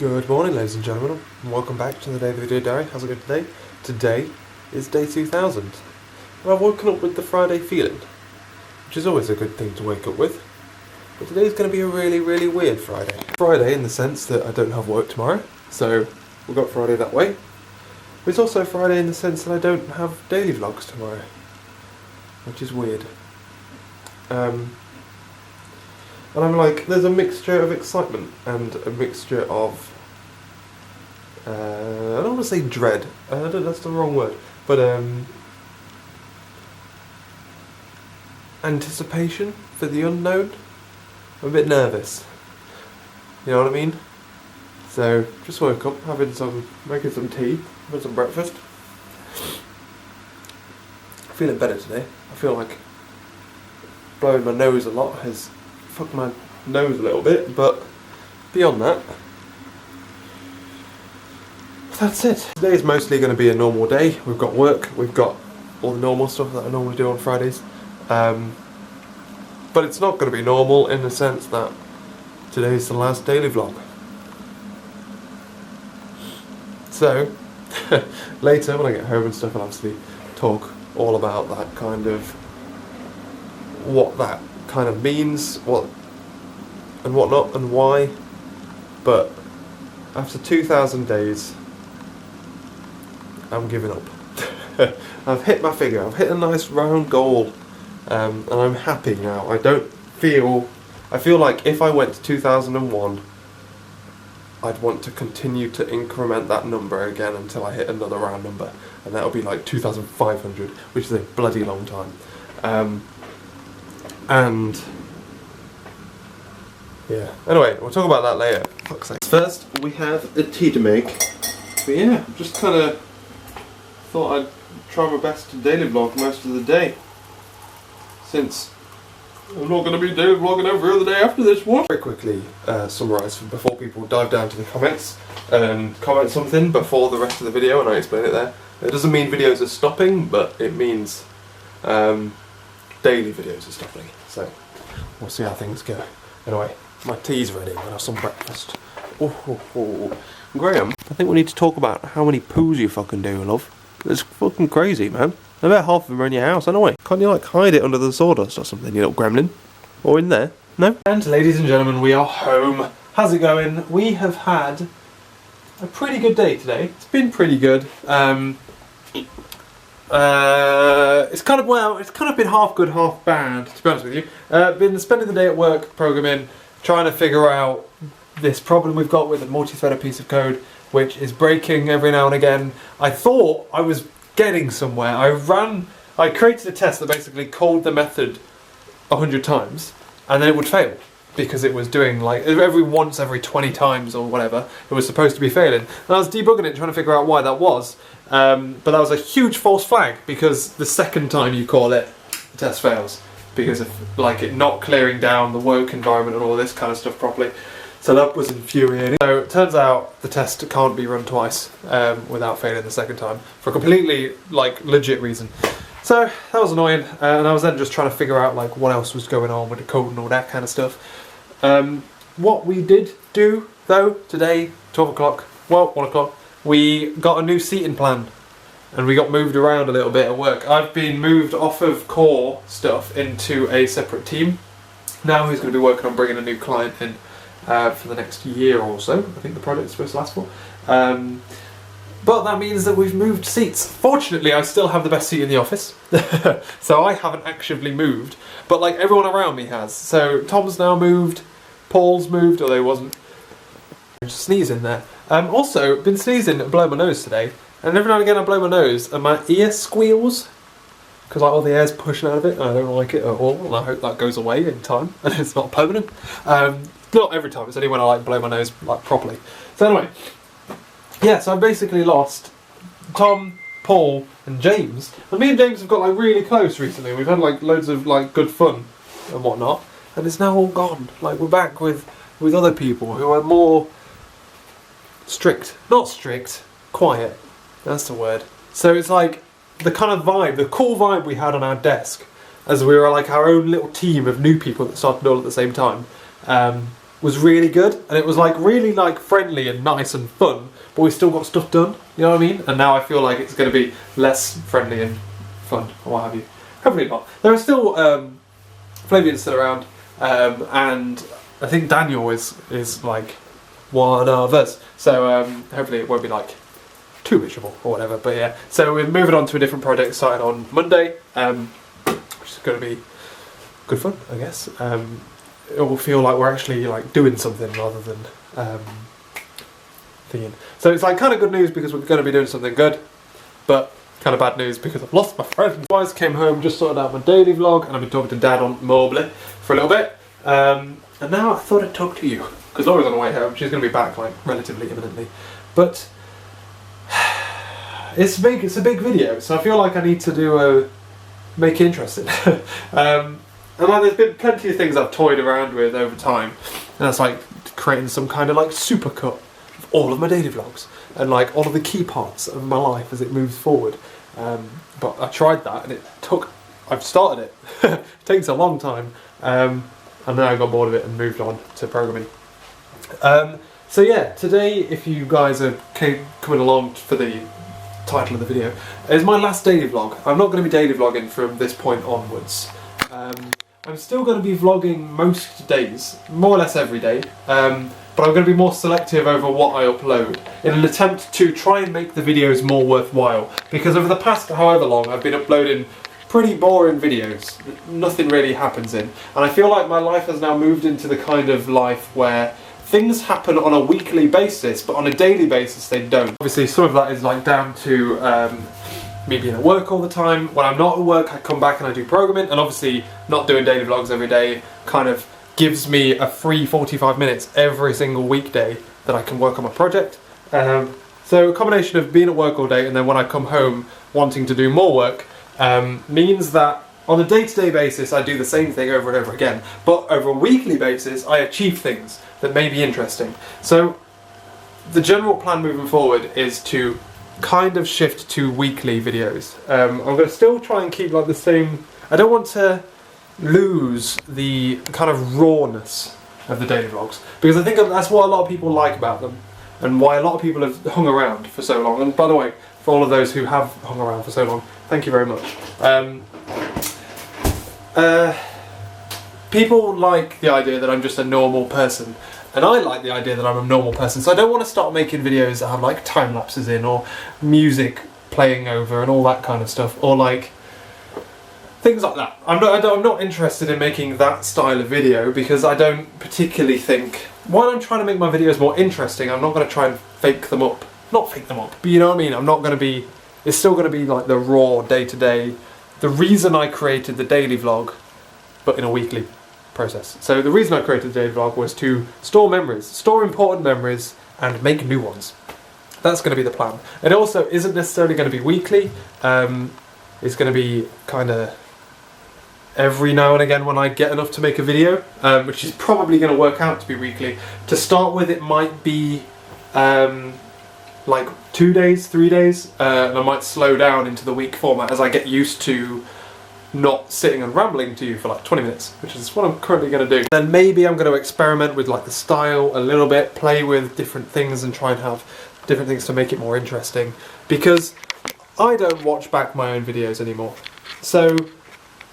Good morning, ladies and gentlemen, and welcome back to the Daily Video Diary. How's it going today? Today is day 2000, and I've woken up with the Friday feeling, which is always a good thing to wake up with. But today's going to be a really weird Friday. Friday in the sense that I don't have work tomorrow, so we've got Friday that way. But it's also Friday in the sense that I don't have daily vlogs tomorrow, which is weird. And I'm like, there's a mixture of excitement and a mixture of, I don't want to say dread, that's the wrong word, but anticipation for the unknown. I'm a bit nervous, you know what I mean? So, just woke up, making some tea, having some breakfast. Feeling better today. I feel like blowing my nose a lot has fucked my nose a little bit, but beyond that, that's it. Today is mostly going to be a normal day. We've got work, we've got all the normal stuff that I normally do on Fridays, but it's not going to be normal in the sense that today's the last daily vlog. So, later when I get home and stuff, I'll obviously talk all about that kind of, what that kind of means, what and whatnot and why. But after 2,000 days, I'm giving up. I've hit my figure, I've hit a nice round goal, and I'm happy now. I feel like if I went to 2001, I'd want to continue to increment that number again until I hit another round number, and that'll be like 2,500, which is a bloody long time. And yeah, anyway, we'll talk about that later. Fuck's sake. First, we have a tea to make. But yeah, just kind of thought I'd try my best to daily vlog most of the day, since I'm not going to be daily vlogging every other day after this one. Very quickly summarise before people dive down to the comments and comment something before the rest of the video, and I explain it there. It doesn't mean videos are stopping, but it means daily videos are stopping. So we'll see how things go. Anyway, my tea's ready. I'll have some breakfast. Graham, I think we need to talk about how many poos you fucking do, love. It's fucking crazy, man. I bet half of them are in your house anyway. Can't you like hide it under the sawdust or something, you little gremlin? Or in there? No? And ladies and gentlemen, we are home. How's it going? We have had a pretty good day today. It's been pretty good. It's kind of been half good, half bad, to be honest with you. Been spending the day at work programming, trying to figure out this problem we've got with a multi-threaded piece of code, which is breaking every now and again. I thought I was getting somewhere. I created a test that basically called the method 100 times, and then it would fail, because it was doing like every 20 times or whatever, it was supposed to be failing. And I was debugging it, trying to figure out why that was. But that was a huge false flag, because the second time you call it, the test fails, because of like it not clearing down the work environment and all this kind of stuff properly. So that was infuriating. So it turns out the test can't be run twice without failing the second time, for a completely like legit reason. So that was annoying, and I was then just trying to figure out like what else was going on with the code and all that kind of stuff. What we did do though today, 12 o'clock, well 1 o'clock, we got a new seating plan, and we got moved around a little bit at work. I've been moved off of core stuff into a separate team now, who's going to be working on bringing a new client in for the next year or so. I think the project's supposed to last for. But that means that we've moved seats. Fortunately, I still have the best seat in the office, so I haven't actually moved, but like everyone around me has. So Tom's now moved, Paul's moved, although he wasn't. Just sneezing there. Also, been sneezing and blowing my nose today, and every now and again I blow my nose and my ear squeals, because like all the air's pushing out of it, and I don't like it at all, and I hope that goes away in time, and it's not permanent. Not every time, it's only when I like blow my nose like properly. So anyway, yeah, so I've basically lost Tom, Paul and James, and me and James have got like really close recently. We've had like loads of like good fun and whatnot, and it's now all gone. Like we're back with other people who are more strict, not strict, quiet, that's the word. So it's like the kind of vibe, the cool vibe we had on our desk, as we were like our own little team of new people that started all at the same time, was really good, and it was like really like friendly and nice and fun, but we still got stuff done, you know what I mean? And now I feel like it's going to be less friendly and fun, or what have you. Hopefully not. There are still Flavians still around, and I think Daniel is like one of us, so hopefully it won't be like too miserable or whatever. But yeah, so we're moving on to a different project starting on Monday, which is going to be good fun, I guess. It will feel like we're actually like doing something rather than thinking. So it's like kind of good news because we're going to be doing something good, but kind of bad news because I've lost my friend. I came home, just sorted out my daily vlog, and I've been talking to Dad on Mobile for a little bit. And now I thought I'd talk to you because Laura's on the way home. She's going to be back like relatively imminently, but it's a big video, so I feel like I need to make it interesting. And like, there's been plenty of things I've toyed around with over time, and that's like creating some kind of like supercut of all of my daily vlogs and like all of the key parts of my life as it moves forward. But I tried that and I've started it. It takes a long time, and then I got bored of it and moved on to programming. So yeah, today, if you guys are coming along for the title of the video, is my last daily vlog. I'm not going to be daily vlogging from this point onwards. I'm still going to be vlogging most days, more or less every day, but I'm going to be more selective over what I upload in an attempt to try and make the videos more worthwhile, because over the past however long I've been uploading pretty boring videos that nothing really happens in, and I feel like my life has now moved into the kind of life where things happen on a weekly basis, but on a daily basis they don't. Obviously some of that is like down to me being at work all the time. When I'm not at work, I come back and I do programming, and obviously not doing daily vlogs every day kind of gives me a free 45 minutes every single weekday that I can work on my project. So a combination of being at work all day and then when I come home wanting to do more work means that on a day-to-day basis I do the same thing over and over again, but over a weekly basis I achieve things that may be interesting. So the general plan moving forward is to kind of shift to weekly videos. I'm going to still try and keep like the same. I don't want to lose the kind of rawness of the daily vlogs, because I think that's what a lot of people like about them and why a lot of people have hung around for so long. And by the way, for all of those who have hung around for so long, thank you very much. People like the idea that I'm just a normal person, and I like the idea that I'm a normal person, so I don't want to start making videos that have like time lapses in or music playing over and all that kind of stuff, or like things like that. I'm not interested in making that style of video because I don't particularly think, while I'm trying to make my videos more interesting, I'm not going to try and fake them up. Not fake them up, but you know what I mean? I'm not going to be, it's still going to be like the raw day-to-day, the reason I created the daily vlog, but in a weekly process. So the reason I created the daily vlog was to store memories, store important memories, and make new ones. That's going to be the plan. It also isn't necessarily going to be weekly. It's going to be kind of every now and again when I get enough to make a video, which is probably going to work out to be weekly. To start with, it might be like 2 days, 3 days, and I might slow down into the week format as I get used to not sitting and rambling to you for like 20 minutes, which is what I'm currently going to do. Then maybe I'm going to experiment with like the style a little bit, play with different things and try and have different things to make it more interesting, because I don't watch back my own videos anymore. So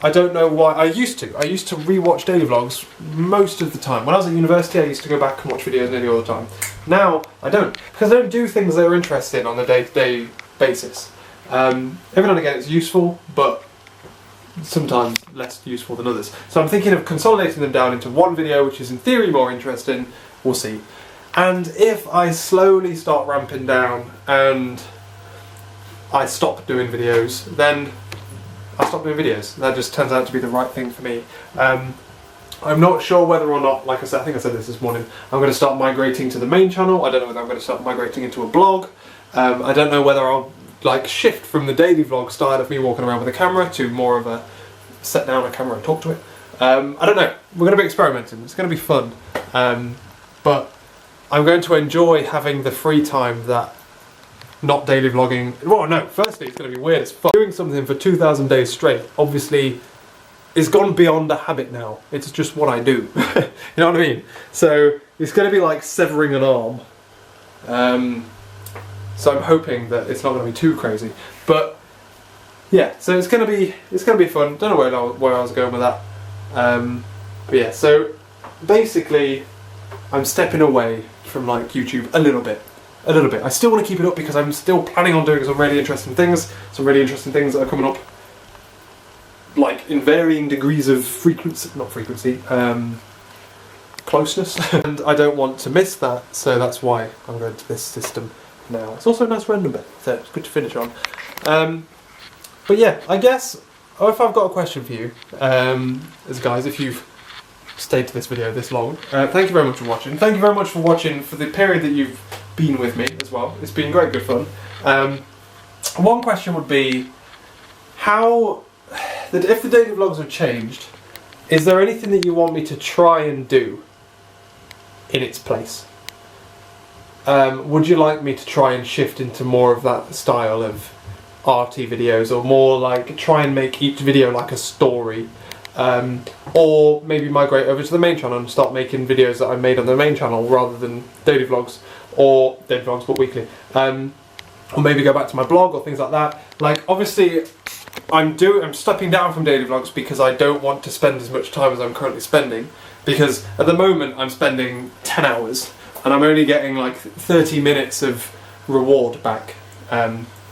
I don't know why. I used to rewatch daily vlogs most of the time. When I was at university, I used to go back and watch videos nearly all the time. Now I don't, because I don't do things that are interesting on a day-to-day basis. Every now and again it's useful, but sometimes less useful than others. So I'm thinking of consolidating them down into one video, which is in theory more interesting. We'll see. And if I slowly start ramping down and I stop doing videos, then I stop doing videos. That just turns out to be the right thing for me. I'm not sure whether or not, like I said, I think I said this morning, I'm going to start migrating to the main channel. I don't know whether I'm going to start migrating into a blog. I don't know whether I'll like shift from the daily vlog style of me walking around with a camera to more of a set down a camera and talk to it. I don't know. We're going to be experimenting. It's going to be fun. But I'm going to enjoy having the free time that not daily vlogging. Well, no, firstly it's going to be weird as fuck. Doing something for 2,000 days straight obviously it's gone beyond a habit now. It's just what I do. You know what I mean? So it's going to be like severing an arm. So I'm hoping that it's not going to be too crazy. But yeah, so it's going to be fun. Don't know where I was going with that. But yeah, so basically I'm stepping away from like YouTube a little bit. I still want to keep it up because I'm still planning on doing some really interesting things. Some really interesting things that are coming up, like in varying degrees of closeness. And I don't want to miss that, so that's why I'm going to this system now. It's also a nice random bit, so it's good to finish on. But yeah, I guess if I've got a question for you, as guys, if you've stayed to this video this long, thank you very much for watching. Thank you very much for watching for the period that you've been with me as well. It's been great good fun. One question would be, if the daily vlogs have changed, is there anything that you want me to try and do in its place? Would you like me to try and shift into more of that style of arty videos, or more like try and make each video like a story? Or maybe migrate over to the main channel and start making videos that I made on the main channel rather than daily vlogs, or daily vlogs but weekly. Or maybe go back to my blog or things like that. Like, obviously I'm stepping down from daily vlogs because I don't want to spend as much time as I'm currently spending, because at the moment I'm spending 10 hours and I'm only getting like 30 minutes of reward back,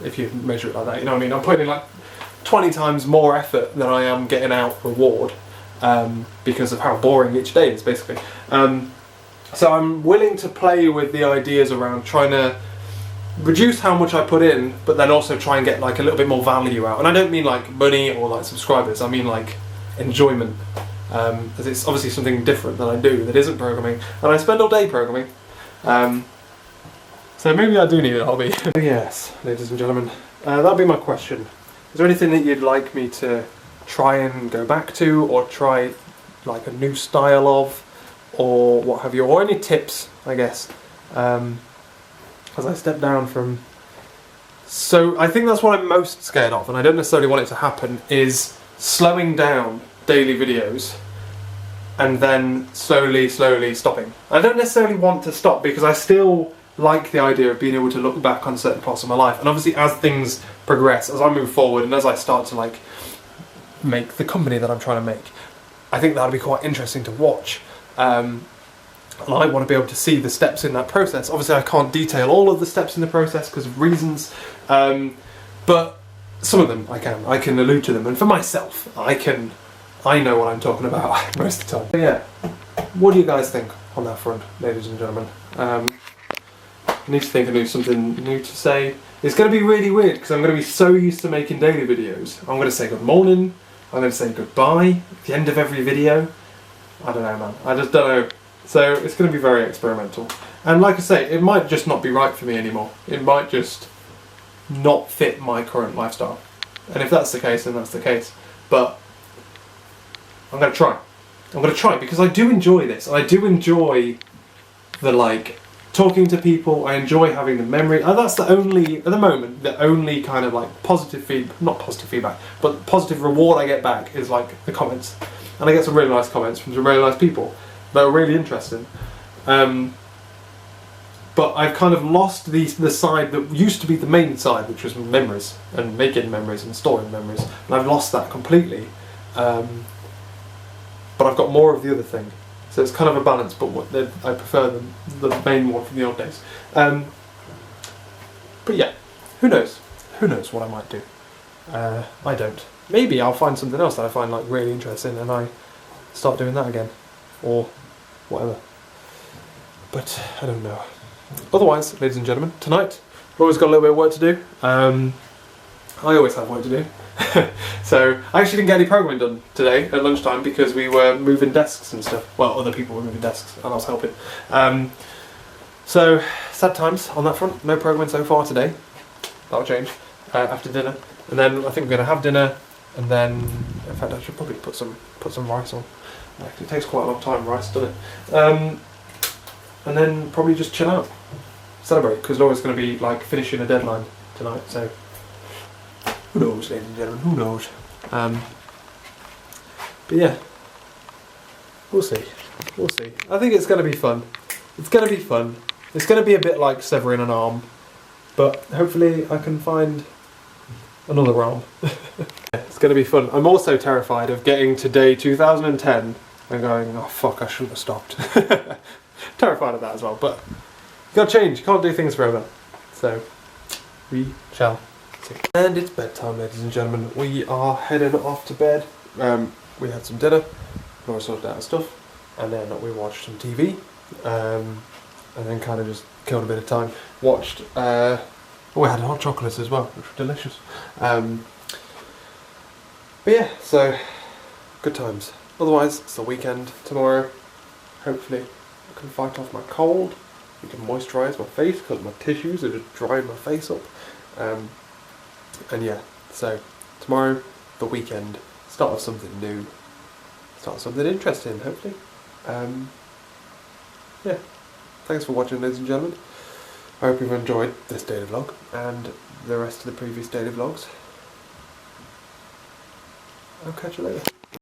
if you measure it like that, you know what I mean? I'm putting in like 20 times more effort than I am getting out reward, because of how boring each day is, basically. So I'm willing to play with the ideas around trying to reduce how much I put in, but then also try and get like a little bit more value out. And I don't mean like money or like subscribers, I mean like enjoyment, because it's obviously something different that I do that isn't programming, and I spend all day programming. So maybe I do need a hobby. Yes, ladies and gentlemen, that'd be my question. Is there anything that you'd like me to try and go back to, or try like a new style of, or what have you, or any tips, I guess, as I step down from... So I think that's what I'm most scared of, and I don't necessarily want it to happen, is slowing down daily videos and then slowly stopping. I don't necessarily want to stop, because I still like the idea of being able to look back on certain parts of my life, and obviously as things progress, as I move forward and as I start to like make the company that I'm trying to make, I think that'll be quite interesting to watch, and I want to be able to see the steps in that process. Obviously I can't detail all of the steps in the process because of reasons, but some of them I can allude to them, and for myself I know what I'm talking about most of the time. But yeah, what do you guys think on that front, ladies and gentlemen? I need to think of something new to say. It's going to be really weird because I'm going to be so used to making daily videos. I'm going to say good morning, I'm going to say goodbye at the end of every video. I don't know, man. I just don't know. So it's going to be very experimental. And like I say, it might just not be right for me anymore. It might just not fit my current lifestyle. And if that's the case, then that's the case. But I'm going to try. I'm going to try because I do enjoy this. I do enjoy the like... talking to people. I enjoy having the memory. That's the only, at the moment, the only kind of like positive feedback, not positive feedback, but positive reward I get back is like the comments. And I get some really nice comments from some really nice people that are really interesting. But I've kind of lost the side that used to be the main side, which was memories, and making memories and storing memories. And I've lost that completely. But I've got more of the other thing. So it's kind of a balance, but I prefer the main one from the old days. But yeah, who knows? Who knows what I might do? I don't. Maybe I'll find something else that I find like really interesting and I start doing that again. Or whatever. But I don't know. Otherwise, ladies and gentlemen, tonight I've always got a little bit of work to do. I always have work to do. So I actually didn't get any programming done today at lunchtime because we were moving desks and stuff. Well, other people were moving desks and I was helping. So sad times on that front. No programming so far today. That'll change after dinner. And then I think we're going to have dinner, and then in fact I should probably put some rice on. It takes quite a long time, rice, doesn't it? And then probably just chill out, celebrate, because Laura's going to be like finishing a deadline tonight. So who knows, ladies and gentlemen? Who knows? But yeah, we'll see. We'll see. I think it's going to be fun. It's going to be fun. It's going to be a bit like severing an arm, but hopefully I can find another arm. It's going to be fun. I'm also terrified of getting to day 2010 and going, oh fuck, I shouldn't have stopped. Terrified of that as well, but you gotta change. You can't do things forever. So, we shall see. And it's bedtime, ladies and gentlemen. We are heading off to bed. We had some dinner, Laura sorted out stuff, and then we watched some TV, and then kind of just killed a bit of time. Watched, we had hot chocolates as well, which were delicious. But yeah, so, good times. Otherwise, it's the weekend tomorrow. Hopefully, I can fight off my cold. I can moisturise my face because my tissues are just drying my face up. And yeah, so tomorrow, the weekend, start with something new. Start with something interesting, hopefully. Yeah, thanks for watching, ladies and gentlemen. I hope you've enjoyed this daily vlog and the rest of the previous daily vlogs. I'll catch you later.